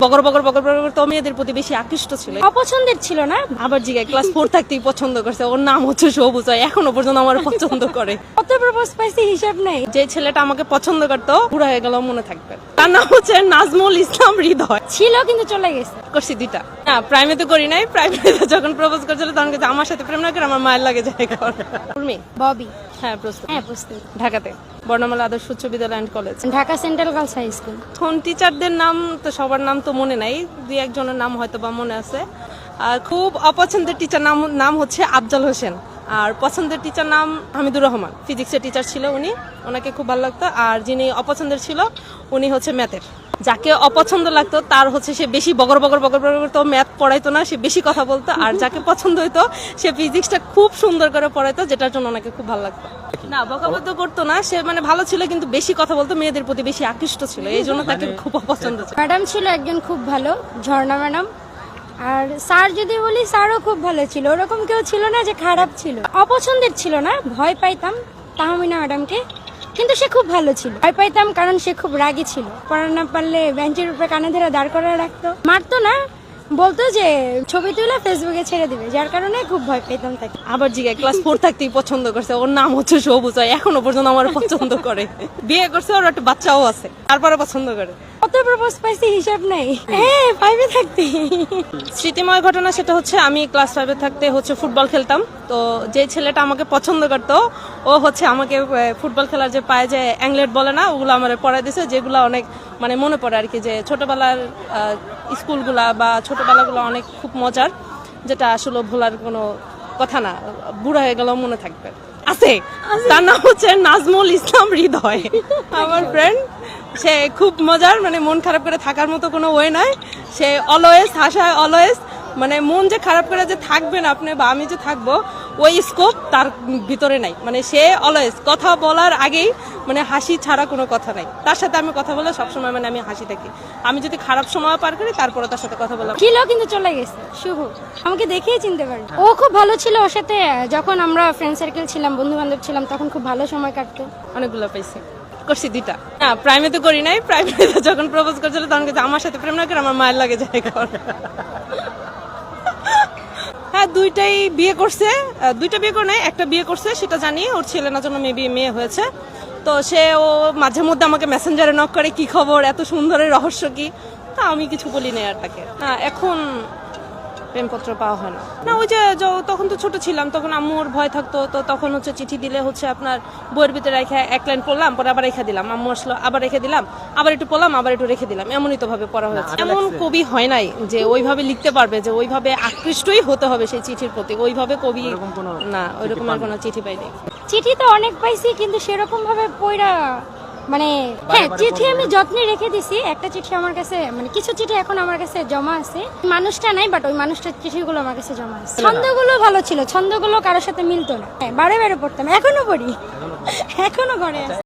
বগর বগর বগর বগর তো মেয়েদের প্রতি বেশি আকৃষ্ট ছিল, অপছন্দের ছিল না। আবার জিগায় ক্লাস 4 থাকতেই পছন্দ করছে। ওর নাম হচ্ছে সবুজ, এখনো পর্যন্ত আমার পছন্দ করে। কত প্রপোজ পাইছি হিসাব নেই। যে ছেলেটা আমাকে পছন্দ করতো বুড়া হয়ে গেল মনে থাকবে। তার নাম হচ্ছে নাজমুল ইসলাম হৃদয়। ছিল কিন্তু চলে গেছে। করছি দুইটা, না প্রাইমারিতে করি নাই। প্রাইমারিতে যখন প্রপোজ করছিল তখন কিন্তু আমার সাথে প্রেম না করে আমার মায়ের লাগে যায়। উর্মি ববি। হ্যাঁ প্রস্তুত। হ্যাঁ প্রস্তুত। ঢাকাতে বর্ণমালা Adarsha Uchcha Bidyalaya and college. Dhaka central girls high school. এখন টিচারদের নাম তো সবার নাম তো মনে নাই, দুই একজনের নাম হয়তো বা মনে আছে। আর খুব অপছন্দের টিচার নাম হচ্ছে আফজাল হোসেন, আর পছন্দের টিচার নাম হামিদুর রহমান। ফিজিক্সের টিচার ছিল উনি, ওনাকে খুব ভালো লাগতো। আর যিনি অপছন্দের ছিল উনি হচ্ছে ম্যাথের। যাকে অপছন্দ লাগতো তার হচ্ছে সে বেশি বগর বগর বগর বগর তো ম্যাথ পড়াইতো না, সে বেশি কথা বলতো। আর যাকে পছন্দ হইতো সে ফিজিক্সটা খুব সুন্দর করে পড়াইতো, যেটার জন্য ওনাকে খুব ভালো লাগতো। না বকাবকা করতো না, সে মানে ভালো ছিল কিন্তু বেশি কথা বলতো, মেয়েদের প্রতি বেশি আকৃষ্ট ছিল, এই জন্য তাকে খুব অপছন্দ ছিল। ম্যাডাম ছিল একজন খুব ভালো, ঝর্ণা ম্যাডাম। আর স্যার যদি বলি, স্যারও খুব ভালো ছিল, ওরকম কেউ ছিল না যে খারাপ ছিল। অপছন্দের ছিল না, ভয় পাইতাম তাহমিনা ম্যাডামকে, কিন্তু সে খুব ভালো ছিল। ভয় পাইতাম কারণ সে খুব রাগী ছিল, পড়া না পারলে বেঞ্চের উপরে কানে ধরে দাঁড় করে রাখতো, মারতো না, বলতো যে ছবি তুলে ফেসবুকে ছেড়ে দিবে, যার কারণে খুব ভয় পেতাম তাকে। আবার জিগায় ক্লাস 4 থাকতেই পছন্দ করছে। ওর নাম হচ্ছে সবুজ, এখনো পর্যন্ত আমার পছন্দ করে। বিয়ে করছে, ওর একটা বাচ্চাও আছে, তারপরে পছন্দ করে। কত প্রপোজ পাইছি হিসাব নাই। হ্যাঁ 5-এ থাকতে। স্মৃতিময় ঘটনা সেটা হচ্ছে আমি ক্লাস 5-এ থাকতে হচ্ছে ফুটবল খেলতাম। তো যে ছেলেটা আমাকে পছন্দ করতো ও হচ্ছে আমাকে ফুটবল খেলার যে পায়ে যে অ্যাংলেট বলে না, ওগুলো আমার পড়াই দিয়েছে, যেগুলো অনেক মানে মনে পড়ে আর কি, যে ছোটবেলার স্কুলগুলা বা ছোটবেলাগুলো অনেক খুব মজার, যেটা আসলে ভোলার কোনো কথা না। বুড়া হয়ে গেলেও মনে থাকবে। আছে, তার নাম হচ্ছে নাজমুল ইসলাম হৃদয়, আমার ফ্রেন্ড। সে খুব মজার, মানে মন খারাপ করে থাকার মতো কোনো ওয়ে নয়। সে অলওয়েজ হাসায়, অলওয়েজ মানে মন যে খারাপ করে যে থাকবেন আপনি বা আমি যে থাকবো, ওই স্কোপ তার ভিতরে নাই। মানে সে অলওয়েজ কথা বলার আগেই মানে হাসি ছাড়া কোনো কথা নাই। তার সাথে আমি কথা বলে সবসময় মানে আমি হাসি থাকি। আমি যদি খারাপ সময় পার করি তারপরে তার সাথে কথা বললাম। ছিল কিন্তু চলে গেছে। শুভ আমাকে দেখেই চিনতে পারি। ও খুব ভালো ছিল, ওর সাথে যখন আমরা ফ্রেন্ড সার্কেল ছিলাম, বন্ধু বান্ধব ছিলাম, তখন খুব ভালো সময় কাটতো। অনেকগুলো পাইছি, করছি দুইটা, না প্রাইমারিতে করি নাই। প্রাইমারিতে যখন প্রপোজ করছিল তখন কিন্তু আমার সাথে প্রেম না করে আমার মায়ের লাগে যায়। হ্যাঁ দুইটাই বিয়ে করছে, দুইটা বিয়ে করে নাই, একটা বিয়ে করছে সেটা জানি। ওর ছেলে না জন্য মেবি মেয়ে হয়েছে। তো ও মাঝে মধ্যে আমাকে মেসেঞ্জারে নক করে, কি খবর, এত সুন্দরের রহস্য কি। তা আমি কিছু বলি না আর তাকে। না এখন প্রেমপত্র পাওয়া হয় না। না ওই যে তখন তো ছোট ছিলাম, তখন আম্মুর ভয় থাকতো। তো তখন হচ্ছে চিঠি দিলে হচ্ছে আপনার বইয়ের ভিতরে রেখে এক লাইন পড়লাম, পরে আবার রেখে দিলাম, আম্মু আসলো আবার রেখে দিলাম, আবার একটু পড়লাম, আবার একটু রেখে দিলাম, এমনই তো ভাবে পড়া হয়েছে। এমন কবি হয় নাই যে ওইভাবে লিখতে পারবে, যে ওইভাবে আকৃষ্টই হতে হবে সেই চিঠির প্রতি, ওইভাবে কবি না, ওইরকম আর কোনো চিঠি পাইনি। চিঠি তো অনেক পাইছি, কিন্তু সেরকম ভাবে পড়া মানে হ্যাঁ, চিঠি আমি যত্নে রেখে দিছি। একটা চিঠি আমার কাছে, মানে কিছু চিঠি এখন আমার কাছে জমা আছে, মানুষটা নাই, বাট ওই মানুষটার চিঠিগুলো আমার কাছে জমা আছে। ছন্দগুলো ভালো ছিল, ছন্দগুলো কারোর সাথে মিলতো না। হ্যাঁ বারে বারে পড়তাম, এখনো পড়ি, এখনো ঘরে আছে।